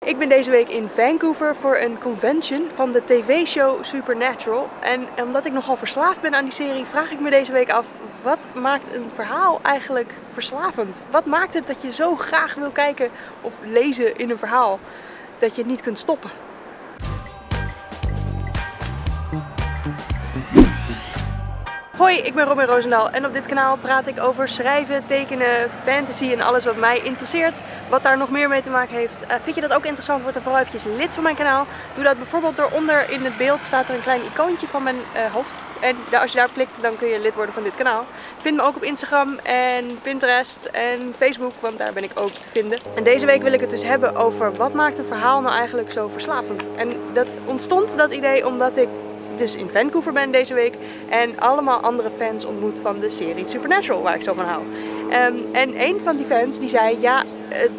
Ik ben deze week in Vancouver voor een convention van de tv-show Supernatural. En omdat ik nogal verslaafd ben aan die serie, vraag ik me deze week af, wat maakt een verhaal eigenlijk verslavend? Wat maakt het dat je zo graag wil kijken of lezen in een verhaal dat je het niet kunt stoppen? Hoi, ik ben Robin Roosendaal en op dit kanaal praat ik over schrijven, tekenen, fantasy en alles wat mij interesseert. Wat daar nog meer mee te maken heeft. Vind je dat ook interessant? Word dan vooral eventjes lid van mijn kanaal. Doe dat bijvoorbeeld door onder in het beeld staat er een klein icoontje van mijn hoofd. En als je daar klikt, dan kun je lid worden van dit kanaal. Vind me ook op Instagram en Pinterest en Facebook, want daar ben ik ook te vinden. En deze week wil ik het dus hebben over wat maakt een verhaal nou eigenlijk zo verslavend. En dat ontstond, dat idee, omdat ik dus in Vancouver ben deze week en allemaal andere fans ontmoet van de serie Supernatural, waar ik zo van hou. En een van die fans die zei, ja,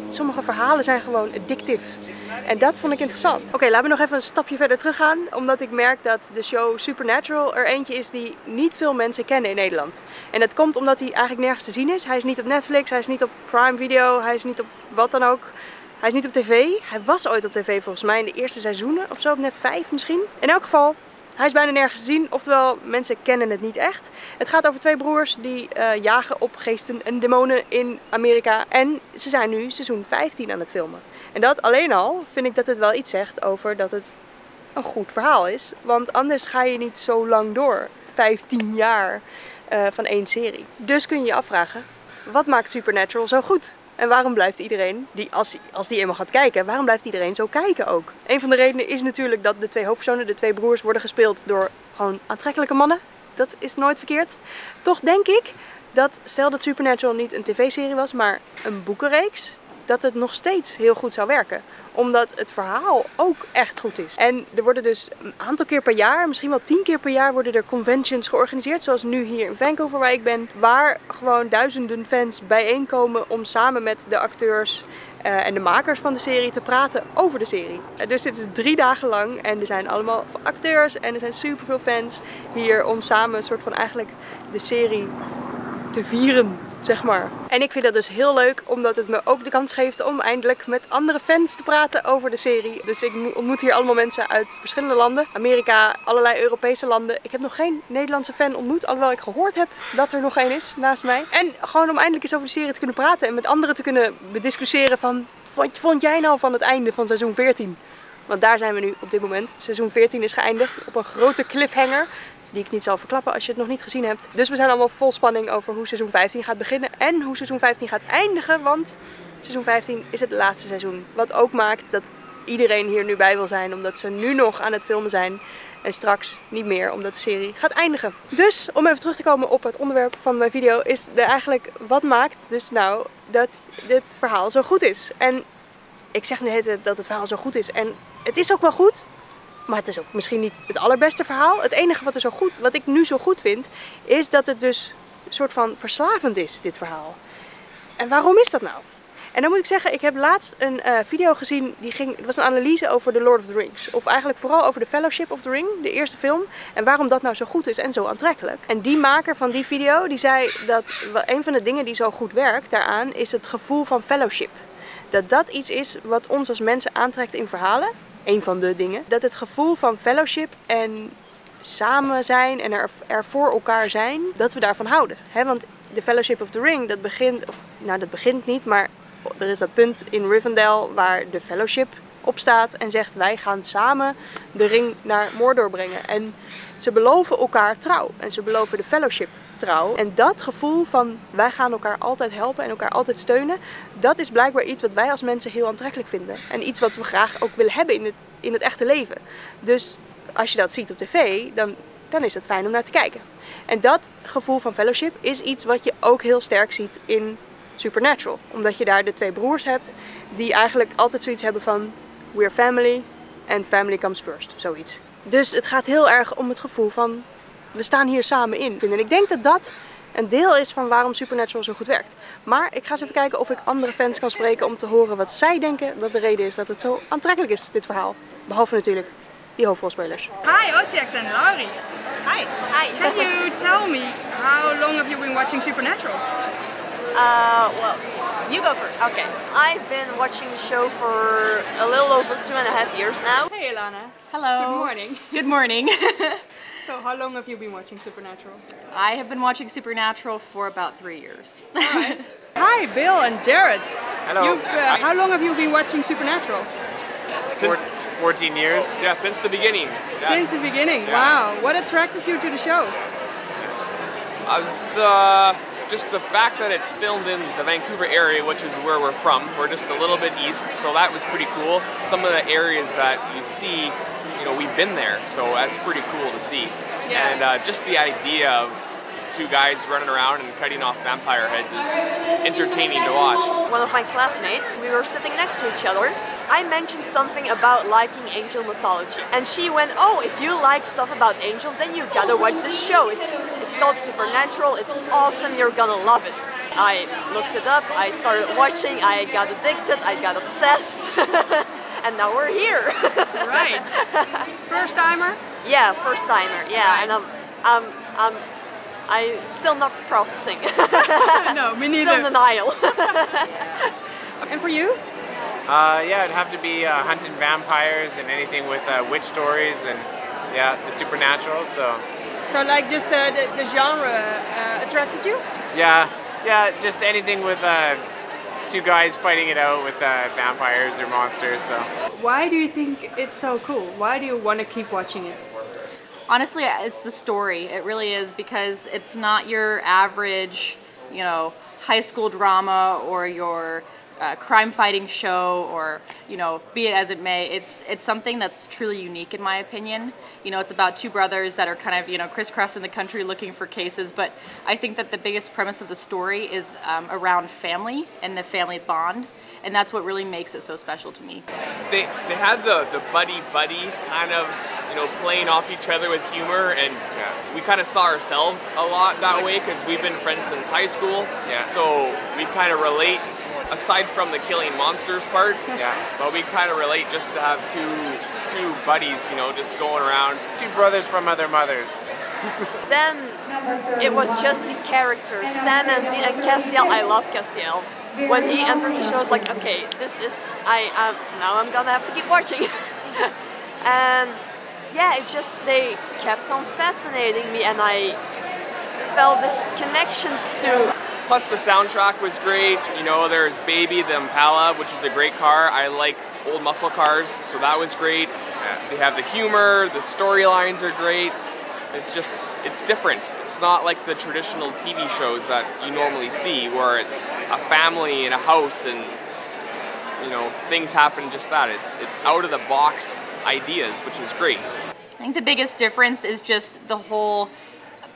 sommige verhalen zijn gewoon addictive. En dat vond ik interessant. Oké, laten we nog even een stapje verder teruggaan, omdat ik merk dat de show Supernatural er eentje is die niet veel mensen kennen in Nederland. En dat komt omdat hij eigenlijk nergens te zien is. Hij is niet op Netflix, hij is niet op Prime Video, hij is niet op wat dan ook. Hij is niet op tv. Hij was ooit op tv volgens mij in de eerste seizoenen of zo, op net 5 misschien. In elk geval, hij is bijna nergens te zien, oftewel mensen kennen het niet echt. Het gaat over twee broers die jagen op geesten en demonen in Amerika. En ze zijn nu seizoen 15 aan het filmen. En dat alleen al vind ik dat het wel iets zegt over dat het een goed verhaal is. Want anders ga je niet zo lang door, 15 jaar van één serie. Dus kun je je afvragen, wat maakt Supernatural zo goed? En waarom blijft iedereen, als die eenmaal gaat kijken, waarom blijft iedereen zo kijken ook? Een van de redenen is natuurlijk dat de twee hoofdpersonen, de twee broers, worden gespeeld door gewoon aantrekkelijke mannen. Dat is nooit verkeerd. Toch denk ik dat, stel dat Supernatural niet een tv-serie was, maar een boekenreeks, dat het nog steeds heel goed zou werken. Omdat het verhaal ook echt goed is. En er worden dus een aantal keer per jaar, misschien wel 10 keer per jaar, worden er conventions georganiseerd. Zoals nu hier in Vancouver waar ik ben. Waar gewoon duizenden fans bijeenkomen om samen met de acteurs en de makers van de serie te praten over de serie. Dus dit is 3 dagen lang en er zijn allemaal acteurs en er zijn superveel fans hier om samen een soort van eigenlijk de serie te vieren, zeg maar. En ik vind dat dus heel leuk, omdat het me ook de kans geeft om eindelijk met andere fans te praten over de serie. Dus ik ontmoet hier allemaal mensen uit verschillende landen. Amerika, allerlei Europese landen. Ik heb nog geen Nederlandse fan ontmoet, alhoewel ik gehoord heb dat er nog één is naast mij. En gewoon om eindelijk eens over de serie te kunnen praten en met anderen te kunnen bediscussiëren van, wat vond jij nou van het einde van seizoen 14? Want daar zijn we nu op dit moment. Seizoen 14 is geëindigd op een grote cliffhanger, die ik niet zal verklappen als je het nog niet gezien hebt. Dus we zijn allemaal vol spanning over hoe seizoen 15 gaat beginnen en hoe seizoen 15 gaat eindigen, want seizoen 15 is het laatste seizoen. Wat ook maakt dat iedereen hier nu bij wil zijn, omdat ze nu nog aan het filmen zijn en straks niet meer, omdat de serie gaat eindigen. Dus, om even terug te komen op het onderwerp van mijn video, is eigenlijk wat maakt dus nou dat dit verhaal zo goed is. En ik zeg nu dat het verhaal zo goed is en het is ook wel goed. Maar het is ook misschien niet het allerbeste verhaal. Het enige wat ik nu zo goed vind, is dat het dus een soort van verslavend is, dit verhaal. En waarom is dat nou? En dan moet ik zeggen, ik heb laatst een video gezien, het was een analyse over The Lord of the Rings. Of eigenlijk vooral over The Fellowship of the Ring, de eerste film. En waarom dat nou zo goed is en zo aantrekkelijk. En die maker van die video, die zei dat een van de dingen die zo goed werkt daaraan, is het gevoel van fellowship. Dat iets is wat ons als mensen aantrekt in verhalen. Een van de dingen. Dat het gevoel van fellowship en samen zijn en er voor elkaar zijn, dat we daarvan houden. Want de Fellowship of the Ring, dat begint niet, maar er is dat punt in Rivendell waar de Fellowship op staat en zegt, wij gaan samen de ring naar Mordor brengen. En ze beloven elkaar trouw en ze beloven de Fellowship trouw. En dat gevoel van wij gaan elkaar altijd helpen en elkaar altijd steunen, dat is blijkbaar iets wat wij als mensen heel aantrekkelijk vinden. En iets wat we graag ook willen hebben in het echte leven. Dus als je dat ziet op tv, dan is het fijn om naar te kijken. En dat gevoel van fellowship is iets wat je ook heel sterk ziet in Supernatural. Omdat je daar de twee broers hebt die eigenlijk altijd zoiets hebben van we're family and family comes first, zoiets. Dus het gaat heel erg om het gevoel van we staan hier samen in. En ik denk dat dat een deel is van waarom Supernatural zo goed werkt. Maar ik ga eens even kijken of ik andere fans kan spreken om te horen wat zij denken dat de reden is dat het zo aantrekkelijk is, dit verhaal. Behalve natuurlijk die hoofdrolspelers. Hi, Osiax and Laurie. Hi. Hi. Can you tell me how long have you been watching Supernatural? Well, You go first. Okay. I've been watching the show for a little over 2.5 years now. Hey Ilana. Hello. Good morning. Good morning. So how long have you been watching Supernatural? I have been watching Supernatural for about 3 years. Alright. Hi, Bill and Jared. Hello. How long have you been watching Supernatural? Since 14 years. Yeah, since the beginning. Yeah. Since the beginning. Yeah. Wow. What attracted you to the show? Just the fact that it's filmed in the Vancouver area, which is where we're from. We're just a little bit east, so that was pretty cool. Some of the areas that you see, you know, we've been there, so that's pretty cool to see. Yeah. And just the idea of two guys running around and cutting off vampire heads is entertaining to watch. One of my classmates, we were sitting next to each other. I mentioned something about liking angel mythology. And she went, oh, if you like stuff about angels, then you gotta watch this show. It's called Supernatural, it's awesome, you're gonna love it. I looked it up, I started watching, I got addicted, I got obsessed. And now we're here. Right. First timer? Yeah, first timer, yeah. And I'm still not processing. No, me neither. Still in denial. And for you? Yeah, it'd have to be hunting vampires and anything with witch stories and yeah, the supernatural. So like just the genre attracted you? yeah, just anything with two guys fighting it out with vampires or monsters. So Why do you think it's so cool? Why do you want to keep watching it? Honestly, it's the story. It really is, because it's not your average, you know, high school drama or your crime-fighting show, or, you know, be it as it may. It's something that's truly unique in my opinion. You know, it's about two brothers that are kind of, you know, crisscrossing the country looking for cases, but I think that the biggest premise of the story is around family and the family bond, and that's what really makes it so special to me. they had the buddy kind of, you know, playing off each other with humor, and we kind of saw ourselves a lot that way because we've been friends since high school. Yeah. So we kind of relate, aside from the killing monsters part. Yeah. But we kind of relate just to have two buddies, you know, just going around. Two brothers from other mothers. Then it was just the characters, Samen, Dean, and Castiel. I love Castiel. When he entered the show, I was like, okay, this is, now I'm gonna have to keep watching. And yeah, it's just, they kept on fascinating me, and I felt this connection to. Plus the soundtrack was great. You know, there's Baby, the Impala, which is a great car. I like old muscle cars, so that was great. They have the humor, the storylines are great. It's just, it's different. It's not like the traditional TV shows that you normally see, where it's a family in a house and, you know, things happen just that. It's out of the box ideas, which is great. I think the biggest difference is just the whole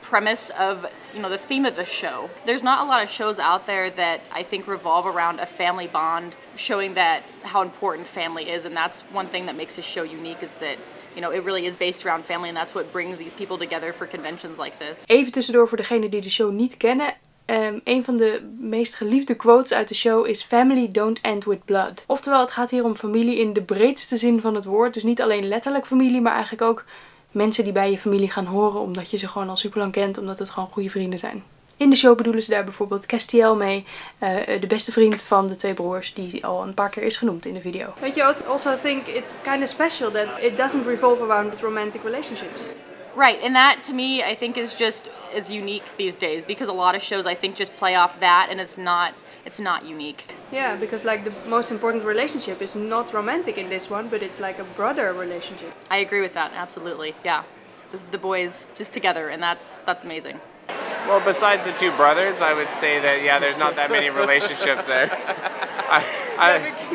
premise of, you know, the theme of the show. There's not a lot of shows out there that I think revolve around a family bond, showing that how important family is, and that's one thing that makes this show unique, is that, you know, it really is based around family, and that's what brings these people together for conventions like this. Even tussendoor voor degenen die de show niet kennen. Een van de meest geliefde quotes uit de show is "Family don't end with blood". Oftewel, het gaat hier om familie in de breedste zin van het woord. Dus niet alleen letterlijk familie, maar eigenlijk ook mensen die bij je familie gaan horen omdat je ze gewoon al super lang kent, omdat het gewoon goede vrienden zijn. In de show bedoelen ze daar bijvoorbeeld Castiel mee, de beste vriend van de twee broers, die al een paar keer is genoemd in de video. But you also think it's kind of special that it doesn't revolve around romantic relationships. Right, and that to me I think is just as unique these days, because a lot of shows I think just play off that, and it's not unique. Yeah, because like the most important relationship is not romantic in this one, but it's like a brother relationship. I agree with that, absolutely. Yeah, the boys just together, and that's amazing. Well, besides the two brothers, I would say that, yeah, there's not that many relationships there.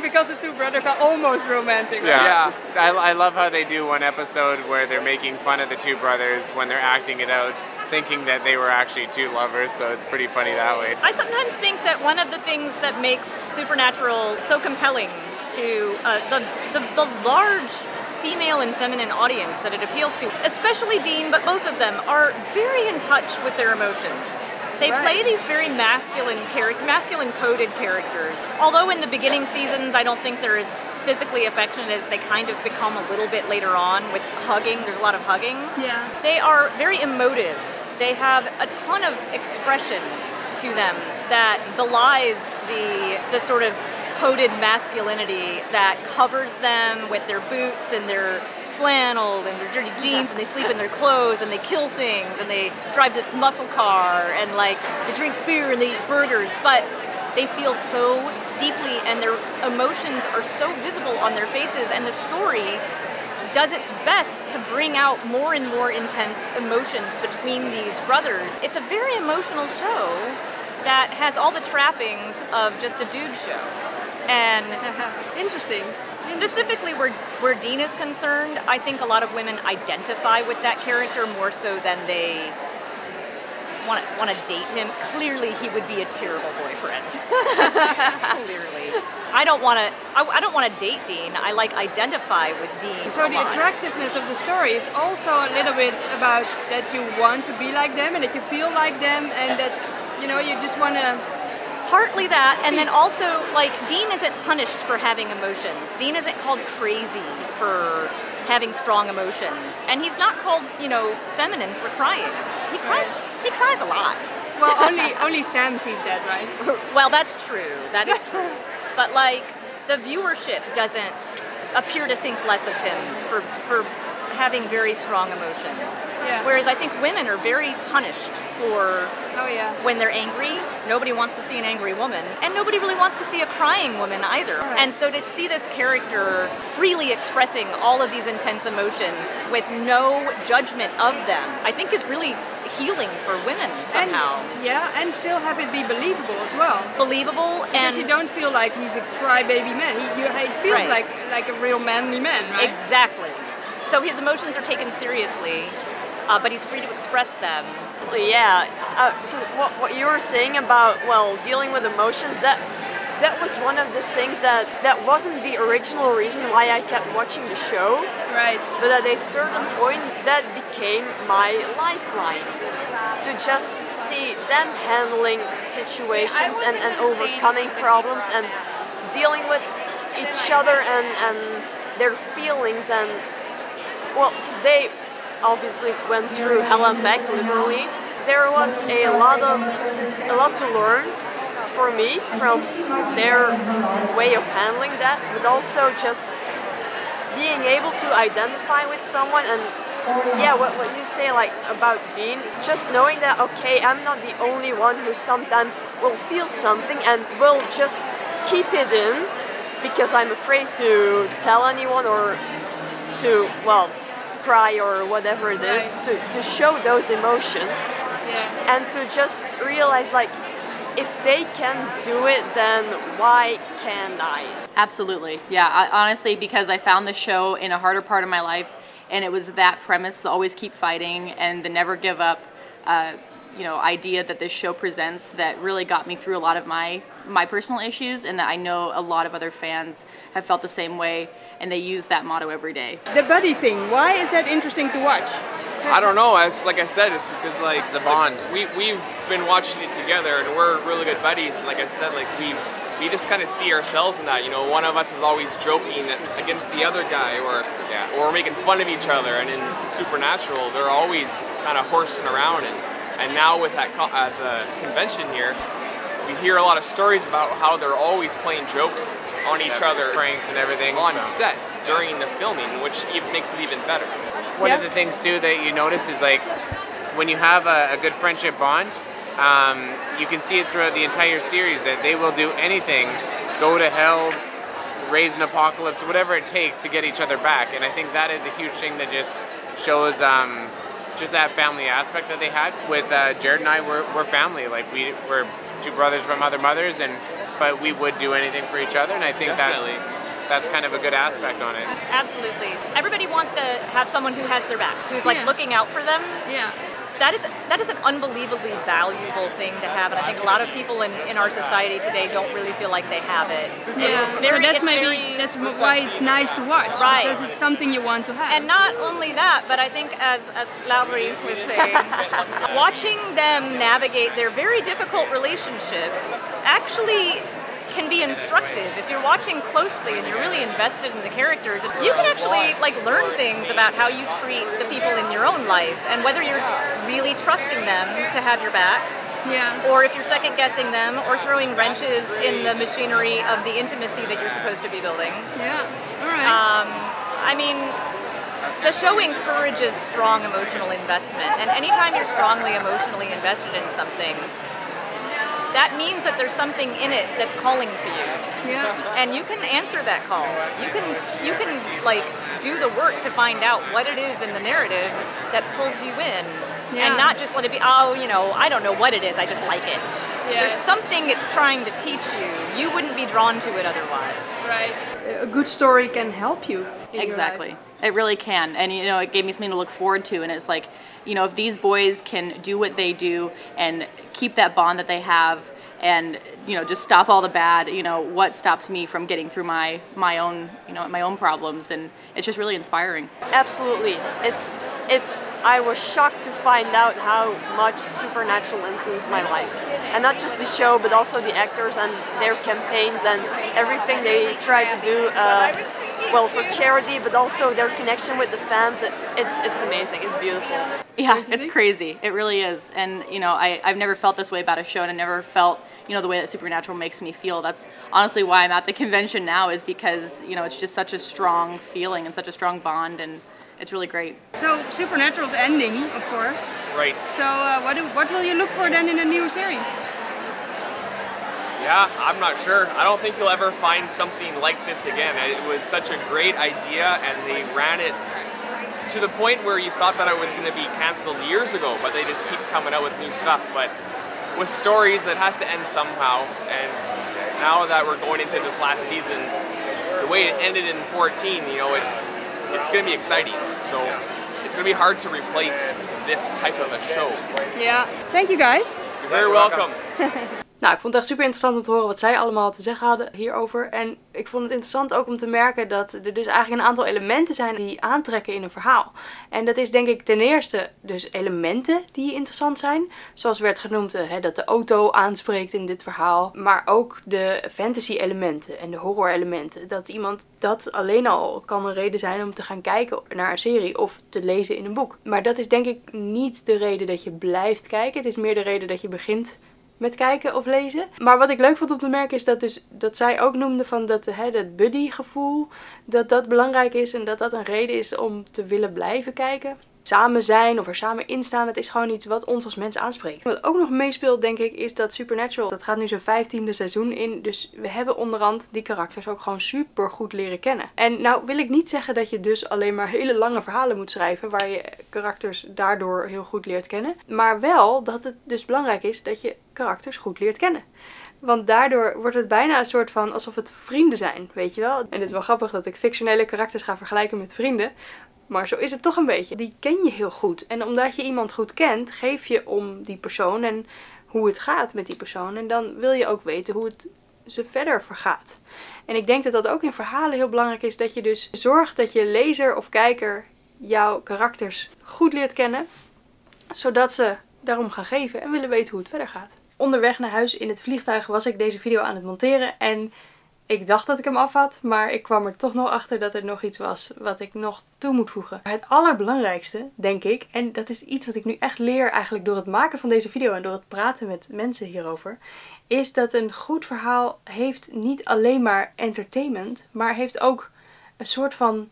Because the two brothers are almost romantic. Right? Yeah. I love how they do one episode where they're making fun of the two brothers when they're acting it out, thinking that they were actually two lovers, so it's pretty funny that way. I sometimes think that one of the things that makes Supernatural so compelling to the large female and feminine audience that it appeals to, especially Dean, but both of them are very in touch with their emotions. They play these very masculine coded characters. Although in the beginning seasons I don't think they're as physically affectionate as they kind of become a little bit later on with hugging. There's a lot of hugging. Yeah. They are very emotive. They have a ton of expression to them that belies the sort of coded masculinity that covers them with their boots and their flannel and their dirty jeans, and they sleep in their clothes, and they kill things, and they drive this muscle car, and like they drink beer and they eat burgers, but they feel so deeply and their emotions are so visible on their faces, and the story does its best to bring out more and more intense emotions between these brothers. It's a very emotional show that has all the trappings of just a dude show. And Interesting. specifically where Dean is concerned, I think a lot of women identify with that character more so than they want to date him. Clearly, he would be a terrible boyfriend. Clearly, I don't want to date Dean. I identify with Dean. So the attractiveness of the story is also a little bit about that you want to be like them and that you feel like them and that you just want to. Partly that, and then also, Dean isn't punished for having emotions. Dean isn't called crazy for having strong emotions. And he's not called, feminine for crying. He cries a lot. Well, only Sam sees that, right? Well, that's true. That is true. But, the viewership doesn't appear to think less of him for having very strong emotions. Yeah. Whereas I think women are very punished for when they're angry. Nobody wants to see an angry woman, and nobody really wants to see a crying woman either. Right. And so to see this character freely expressing all of these intense emotions with no judgment of them, I think is really healing for women somehow. And still have it be believable as well. Believable, Because you don't feel like he's a crybaby man. He feels Right. like a real manly man, right? Exactly. So his emotions are taken seriously, but he's free to express them. Yeah, what you were saying about dealing with emotions, that was one of the things that wasn't the original reason why I kept watching the show. Right. But at a certain point, that became my lifeline. To just see them handling situations and overcoming problems and dealing with each other and their feelings and because they obviously went through hell and back, literally. There was a lot to learn for me from their way of handling that, but also just being able to identify with someone and what you say about Dean, just knowing that I'm not the only one who sometimes will feel something and will just keep it in because I'm afraid to tell anyone or to cry or whatever it is, to show those emotions and to just realize if they can do it, then why can't I? Absolutely. Yeah, honestly, because I found the show in a harder part of my life, and it was that premise, the always keep fighting and the never give up idea that this show presents that really got me through a lot of my personal issues, and that I know a lot of other fans have felt the same way, and they use that motto every day. The buddy thing, why is that interesting to watch? I don't know. Like I said, it's because The bond. we've been watching it together, and we're really good buddies. And like I said, we just kind of see ourselves in that. One of us is always joking against the other guy, or we're making fun of each other. And in Supernatural, they're always kind of horsing around. And now with that the convention here, we hear a lot of stories about how they're always playing jokes on each other, pranks and everything on set during the filming, which makes it even better. One of the things too that you notice is when you have a good friendship bond, you can see it throughout the entire series that they will do anything, go to hell, raise an apocalypse, whatever it takes to get each other back. And I think that is a huge thing that just shows just that family aspect that they had. With Jared and I, we're family. We're two brothers from other mothers, but we would do anything for each other, and I think that's kind of a good aspect on it. Absolutely. Everybody wants to have someone who has their back, who's looking out for them. Yeah. That is an unbelievably valuable thing to have, and I think a lot of people in our society today don't really feel like they have it. Yeah. It's very, that's why it's nice to watch. Right. Because it's something you want to have. And not only that, but I think, as Lauri was saying, watching them navigate their very difficult relationship actually can be instructive. If you're watching closely and you're really invested in the characters, you can actually learn things about how you treat the people in your own life and whether you're really trusting them to have your back Yeah. or if you're second guessing them, or throwing wrenches in the machinery of the intimacy that you're supposed to be building. Yeah. All right. I mean, the show encourages strong emotional investment, and anytime you're strongly emotionally invested in something, that means that there's something in it that's calling to you. Yeah. And you can answer that call. You can like do the work to find out what it is in the narrative that pulls you in. Yeah. And not just let it be, oh, you know, I don't know what it is, I just like it. Yeah. There's something it's trying to teach you. You wouldn't be drawn to it otherwise. Right. A good story can help you. In Exactly. Your life. It really can. And, you know, it gave me something to look forward to. And it's like, you know, if these boys can do what they do and keep that bond that they have and, you know, just stop all the bad, you know, what stops me from getting through my own, you know, my own problems. And it's just really inspiring. Absolutely. I was shocked to find out how much supernatural influenced my life. And not just the show, but also the actors and their campaigns and everything they try to do, well, for charity, but also their connection with the fans. It's amazing. It's beautiful. Yeah, it's crazy. It really is. And, you know, I've never felt this way about a show, and I never felt, you know, the way that Supernatural makes me feel. That's honestly why I'm at the convention now, is because, you know, it's just such a strong feeling and such a strong bond, and it's really great. So Supernatural's ending, of course. Right. So what will you look for then in a new series? Yeah, I'm not sure. I don't think you'll ever find something like this again. It was such a great idea, and they ran it to the point where you thought that it was going to be canceled years ago, but they just keep coming out with new stuff. But with stories, that has to end somehow, and now that we're going into this last season, the way it ended in 14, you know, it's going to be exciting. So it's going to be hard to replace this type of a show. Yeah. Thank you guys. You're very welcome. Nou, ik vond het echt super interessant om te horen wat zij allemaal te zeggen hadden hierover. En ik vond het interessant ook om te merken dat er dus eigenlijk een aantal elementen zijn die aantrekken in een verhaal. En dat is denk ik ten eerste dus elementen die interessant zijn. Zoals werd genoemd dat de auto aanspreekt in dit verhaal. Maar ook de fantasy elementen en de horror elementen. Dat iemand dat alleen al kan een reden zijn om te gaan kijken naar een serie of te lezen in een boek. Maar dat is denk ik niet de reden dat je blijft kijken. Het is meer de reden dat je begint met kijken of lezen. Maar wat ik leuk vond om te merken is dat zij ook noemde van dat buddy gevoel, dat belangrijk is en dat een reden is om te willen blijven kijken. Samen zijn of er samen in staan, het is gewoon iets wat ons als mens aanspreekt. Wat ook nog meespeelt denk ik is dat Supernatural, dat gaat nu zijn 15e seizoen in, dus we hebben onderhand die karakters ook gewoon super goed leren kennen. En nou wil ik niet zeggen dat je dus alleen maar hele lange verhalen moet schrijven waar je karakters daardoor heel goed leert kennen. Maar wel dat het dus belangrijk is dat je karakters goed leert kennen. Want daardoor wordt het bijna een soort van alsof het vrienden zijn, weet je wel. En het is wel grappig dat ik fictionele karakters ga vergelijken met vrienden. Maar zo is het toch een beetje. Die ken je heel goed. En omdat je iemand goed kent, geef je om die persoon en hoe het gaat met die persoon. En dan wil je ook weten hoe het ze verder vergaat. En ik denk dat dat ook in verhalen heel belangrijk is. Dat je dus zorgt dat je lezer of kijker jouw karakters goed leert kennen. Zodat ze daarom gaan geven en willen weten hoe het verder gaat. Onderweg naar huis in het vliegtuig was ik deze video aan het monteren. En ik dacht dat ik hem af had, maar ik kwam er toch nog achter dat er nog iets was wat ik nog toe moet voegen. Maar het allerbelangrijkste, denk ik, en dat is iets wat ik nu echt leer eigenlijk door het maken van deze video en door het praten met mensen hierover, is dat een goed verhaal heeft niet alleen maar entertainment, maar heeft ook een soort van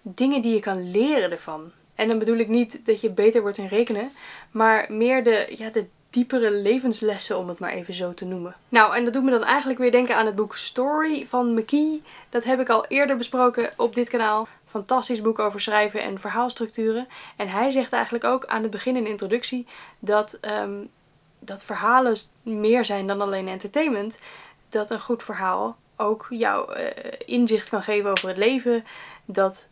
dingen die je kan leren ervan. En dan bedoel ik niet dat je beter wordt in rekenen, maar meer de diepere levenslessen, om het maar even zo te noemen. Nou, en dat doet me dan eigenlijk weer denken aan het boek Story van McKee. Dat heb ik al eerder besproken op dit kanaal. Fantastisch boek over schrijven en verhaalstructuren. En hij zegt eigenlijk ook aan het begin in de introductie dat verhalen meer zijn dan alleen entertainment. Dat een goed verhaal ook jou inzicht kan geven over het leven. Dat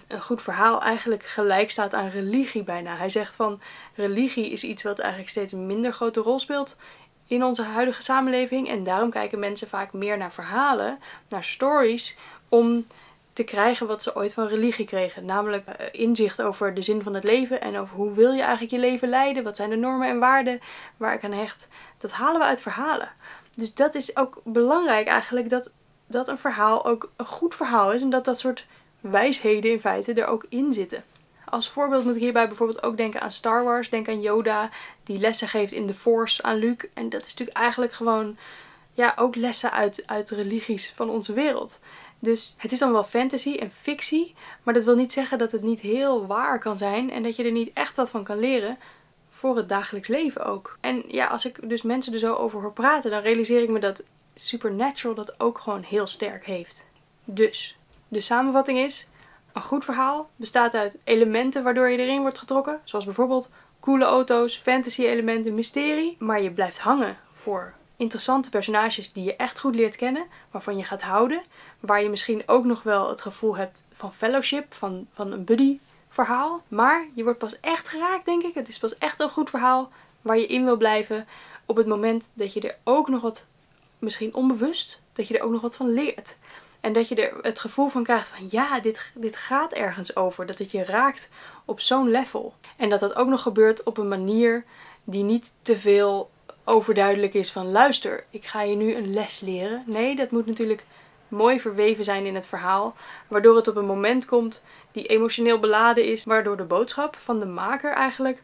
een goed verhaal eigenlijk gelijk staat aan religie bijna. Hij zegt van religie is iets wat eigenlijk steeds een minder grote rol speelt in onze huidige samenleving. En daarom kijken mensen vaak meer naar verhalen, naar stories, om te krijgen wat ze ooit van religie kregen. Namelijk inzicht over de zin van het leven en over hoe wil je eigenlijk je leven leiden. Wat zijn de normen en waarden waar ik aan hecht. Dat halen we uit verhalen. Dus dat is ook belangrijk eigenlijk, dat een verhaal ook een goed verhaal is en dat soort wijsheden in feite er ook in zitten. Als voorbeeld moet ik hierbij bijvoorbeeld ook denken aan Star Wars. Denk aan Yoda die lessen geeft in de Force aan Luke. En dat is natuurlijk eigenlijk gewoon, ja, ook lessen uit religies van onze wereld. Dus het is dan wel fantasy en fictie, maar dat wil niet zeggen dat het niet heel waar kan zijn en dat je er niet echt wat van kan leren voor het dagelijks leven ook. En ja, als ik dus mensen er zo over hoor praten, dan realiseer ik me dat Supernatural dat ook gewoon heel sterk heeft. Dus, de samenvatting is, een goed verhaal bestaat uit elementen waardoor je erin wordt getrokken, zoals bijvoorbeeld coole auto's, fantasy elementen, mysterie, maar je blijft hangen voor interessante personages die je echt goed leert kennen, waarvan je gaat houden, waar je misschien ook nog wel het gevoel hebt van fellowship, van een buddy verhaal. Maar je wordt pas echt geraakt, denk ik. Het is pas echt een goed verhaal waar je in wil blijven op het moment dat je er ook nog wat, misschien onbewust, dat je er ook nog wat van leert. En dat je er het gevoel van krijgt van ja, dit gaat ergens over. Dat het je raakt op zo'n level. En dat dat ook nog gebeurt op een manier die niet te veel overduidelijk is van luister, ik ga je nu een les leren. Nee, dat moet natuurlijk mooi verweven zijn in het verhaal, waardoor het op een moment komt die emotioneel beladen is, waardoor de boodschap van de maker eigenlijk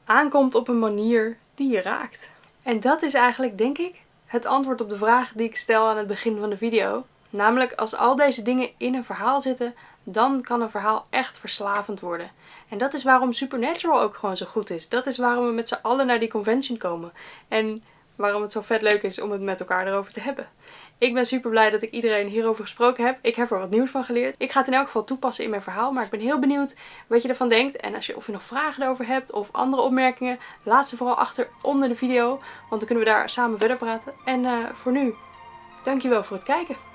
aankomt op een manier die je raakt. En dat is eigenlijk, denk ik, het antwoord op de vraag die ik stel aan het begin van de video. Namelijk, als al deze dingen in een verhaal zitten, dan kan een verhaal echt verslavend worden. En dat is waarom Supernatural ook gewoon zo goed is. Dat is waarom we met z'n allen naar die convention komen. En waarom het zo vet leuk is om het met elkaar erover te hebben. Ik ben super blij dat ik iedereen hierover gesproken heb. Ik heb er wat nieuws van geleerd. Ik ga het in elk geval toepassen in mijn verhaal. Maar ik ben heel benieuwd wat je ervan denkt. En of je nog vragen erover hebt of andere opmerkingen, laat ze vooral achter onder de video. Want dan kunnen we daar samen verder praten. En voor nu, dankjewel voor het kijken.